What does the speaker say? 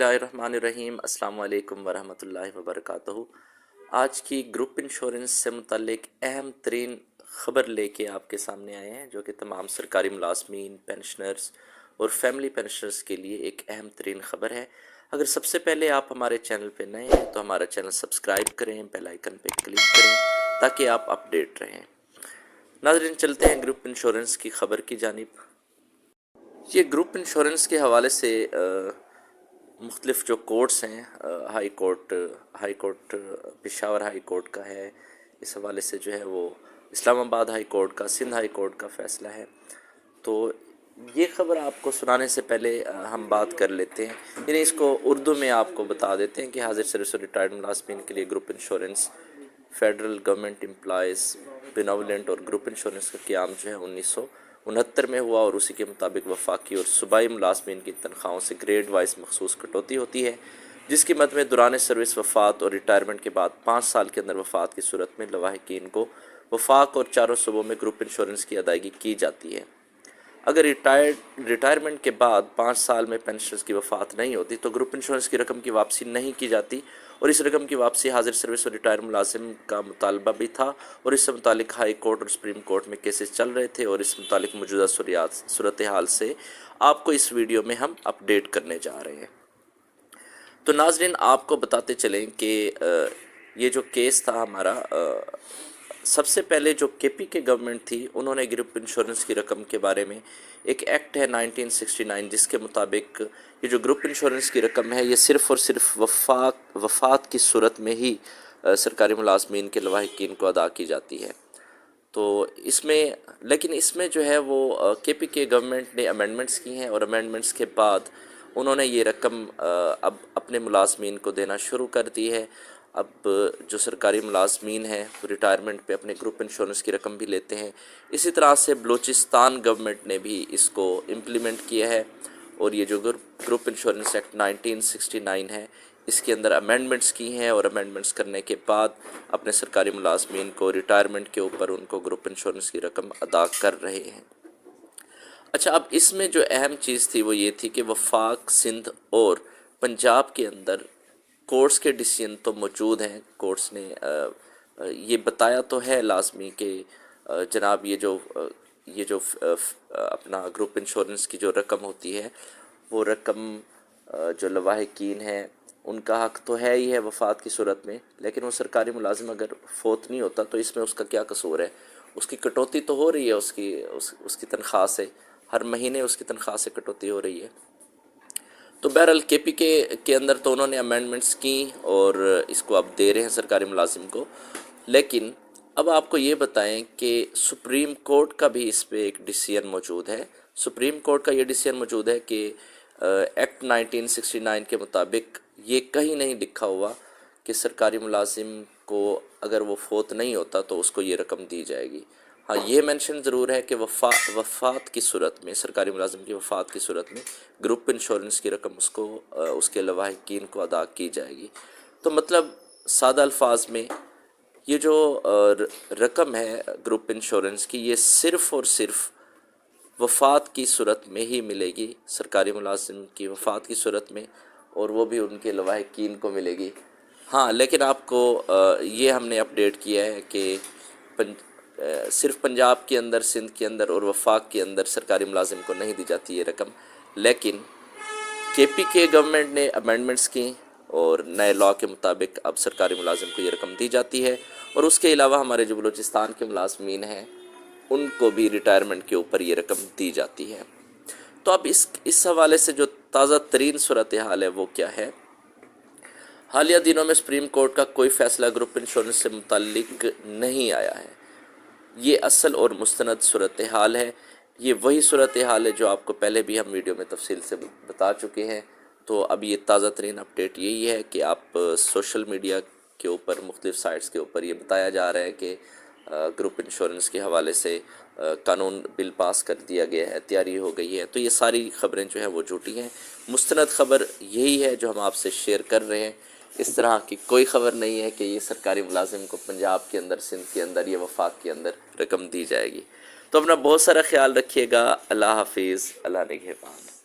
बिस्मिल्लाहिर्रहमानिर्रहीम। अस्सलाम वालेकुम वरहमतुल्लाहि वबरकातुहू। आज की ग्रुप इंश्योरेंस से मुतल्लिक अहम तरीन ख़बर लेके आपके सामने आए हैं, जो कि तमाम सरकारी मुलाजमीन, पेंशनर्स और फैमिली पेंशनर्स के लिए एक अहम तरीन ख़बर है। अगर सबसे पहले आप हमारे चैनल पे नए हैं तो हमारा चैनल सब्सक्राइब करें, बेल आइकन पे क्लिक करें ताकि आप अपडेट रहें। नाज़रीन, चलते हैं ग्रुप इंश्योरेंस की ख़बर की जानिब। ये ग्रुप इंश्योरेंस के हवाले से मुख्तलिफ़ जो कोर्ट्स हैं, high court Peshawar high court का है, इस हवाले से जो है वो इस्लामाबाद हाई कोर्ट का, सिंध हाई कोर्ट का फ़ैसला है। तो ये ख़बर आपको सुनाने से पहले हम बात कर लेते हैं, यानी इसको उर्दू में आपको बता देते हैं कि हाजिर सर्विस और रिटायर्ड मुलाज़मीन के लिए group insurance federal government employees benevolent और ग्रुप इंश्योरेंस का क़याम जो है 1969 में हुआ, और उसी के मुताबिक वफाकी और सूबाई मुलाज़मीन की तनख्वाहों से ग्रेड वाइज मखसूस कटौती होती है, जिसकी मद में दौरान सर्विस वफ़ात और रिटायरमेंट के बाद 5 साल के अंदर वफ़ात की सूरत में लवाहिकीन को वफाक और चारों सूबों में ग्रुप इंश्योरेंस की अदायगी की जाती है। अगर रिटायरमेंट के बाद 5 साल में पेंशनर्स की वफ़ात नहीं होती तो ग्रुप इंश्योरेंस की रकम की वापसी नहीं की जाती, और इस रकम की वापसी हाजिर सर्विस और रिटायर मुलाजिम का मुतालबा भी था, और इससे मुतालिक हाई कोर्ट और सुप्रीम कोर्ट में केसेस चल रहे थे, और इस मुतालिक मौजूदा सूरत हाल से आपको इस वीडियो में हम अपडेट करने जा रहे हैं। तो नाज़रीन, आपको बताते चलें कि ये जो केस था हमारा, सबसे पहले जो केपी के गवर्नमेंट थी उन्होंने ग्रुप इंश्योरेंस की रकम के बारे में एक एक्ट है 1969, जिसके मुताबिक ये जो ग्रुप इंश्योरेंस की रकम है ये सिर्फ़ और सिर्फ वफ़ात की सूरत में ही सरकारी मुलाजमीन के लवाहिकीन को अदा की जाती है। तो लेकिन इसमें जो है वो केपी के गवर्नमेंट ने अमेंडमेंट्स की हैं, और अमेंडमेंट्स के बाद उन्होंने ये रकम अब अपने मुलाजमीन को देना शुरू कर दी है। अब जो सरकारी मुलाजमीन हैं वो रिटायरमेंट पे अपने ग्रुप इंश्योरेंस की रकम भी लेते हैं। इसी तरह से बलूचिस्तान गवर्नमेंट ने भी इसको इम्प्लीमेंट किया है, और ये जो ग्रुप इंश्योरेंस एक्ट 1969 है इसके अंदर अमेंडमेंट्स की हैं, और अमेंडमेंट्स करने के बाद अपने सरकारी मुलाजमीन को रिटायरमेंट के ऊपर उनको ग्रुप इंश्योरेंस की रकम अदा कर रहे हैं। अच्छा, अब इसमें जो अहम चीज़ थी वो ये थी कि वफाक, सिंध और पंजाब के अंदर कोर्ट्स के डिसीजन तो मौजूद हैं। कोर्ट्स ने ये बताया तो है लाजमी कि जनाब ये जो अपना ग्रुप इंश्योरेंस की जो रकम होती है वो रकम जो लवाहिकीन हैं उनका हक़ तो है ही है वफ़ात की सूरत में, लेकिन वो सरकारी मुलाजिम अगर फ़ौत नहीं होता तो इसमें उसका क्या कसूर है। उसकी कटौती तो हो रही है, उसकी तनख्वाह से, हर महीने उसकी तनख्वाह से कटौती हो रही है। तो बहरहाल केपी के अंदर तो उन्होंने अमेंडमेंट्स की और इसको अब दे रहे हैं सरकारी मुलाजिम को। लेकिन अब आपको ये बताएं कि सुप्रीम कोर्ट का भी इस पे एक डिसीजन मौजूद है। सुप्रीम कोर्ट का ये डिसीजन मौजूद है कि एक्ट 1969 के मुताबिक ये कहीं नहीं लिखा हुआ कि सरकारी मुलाजिम को अगर वो फ़ौत नहीं होता तो उसको ये रकम दी जाएगी। हाँ, ये मेंशन ज़रूर है कि वफ़ात की सूरत में, सरकारी मुलाजिम की वफ़ात की सूरत में ग्रुप इंश्योरेंस की रकम उसको उसके लवाहिकीन को अदा की जाएगी। तो मतलब सादा अल्फाज में ये जो रकम है ग्रुप इंश्योरेंस की, ये सिर्फ़ और सिर्फ वफ़ात की सूरत में ही मिलेगी, सरकारी मुलाजिम की वफ़ात की सूरत में, और वो भी उनके लवाहिकीन को मिलेगी। हाँ, लेकिन आपको ये हमने अपडेट किया है कि सिर्फ पंजाब के अंदर, सिंध के अंदर और वफाक के अंदर सरकारी मुलाजिम को नहीं दी जाती ये रकम, लेकिन केपी के गवर्नमेंट ने अमेंडमेंट्स की और नए लॉ के मुताबिक अब सरकारी मुलाजिम को ये रकम दी जाती है। और उसके अलावा हमारे जो बलूचिस्तान के मुलाजमीन हैं उनको भी रिटायरमेंट के ऊपर ये रकम दी जाती है। तो अब इस हवाले से जो ताज़ा तरीन सूरत हाल है वो क्या है। हालिया दिनों में सुप्रीम कोर्ट का कोई फ़ैसला ग्रुप इंश्योरेंस से मुताल्लिक नहीं आया है। ये असल और मुस्तनद सूरत हाल है। ये वही सूरत हाल है जो आपको पहले भी हम वीडियो में तफसील से बता चुके हैं। तो अब ये ताज़ा तरीन अपडेट यही है कि आप सोशल मीडिया के ऊपर, मुख्तलिफ़ साइट्स के ऊपर ये बताया जा रहा है कि ग्रुप इंश्योरेंस के हवाले से कानून बिल पास कर दिया गया है, तैयारी हो गई है। तो ये सारी ख़बरें जो हैं वो झूठी हैं। मुस्तनद ख़बर यही है जो हम आपसे शेयर कर रहे हैं। इस तरह की कोई ख़बर नहीं है कि ये सरकारी मुलाजिम को पंजाब के अंदर, सिंध के अंदर या वफाक के अंदर रकम दी जाएगी। तो अपना बहुत सारा ख्याल रखिएगा। अल्लाह हाफिज़, अल्लाह निगहबान।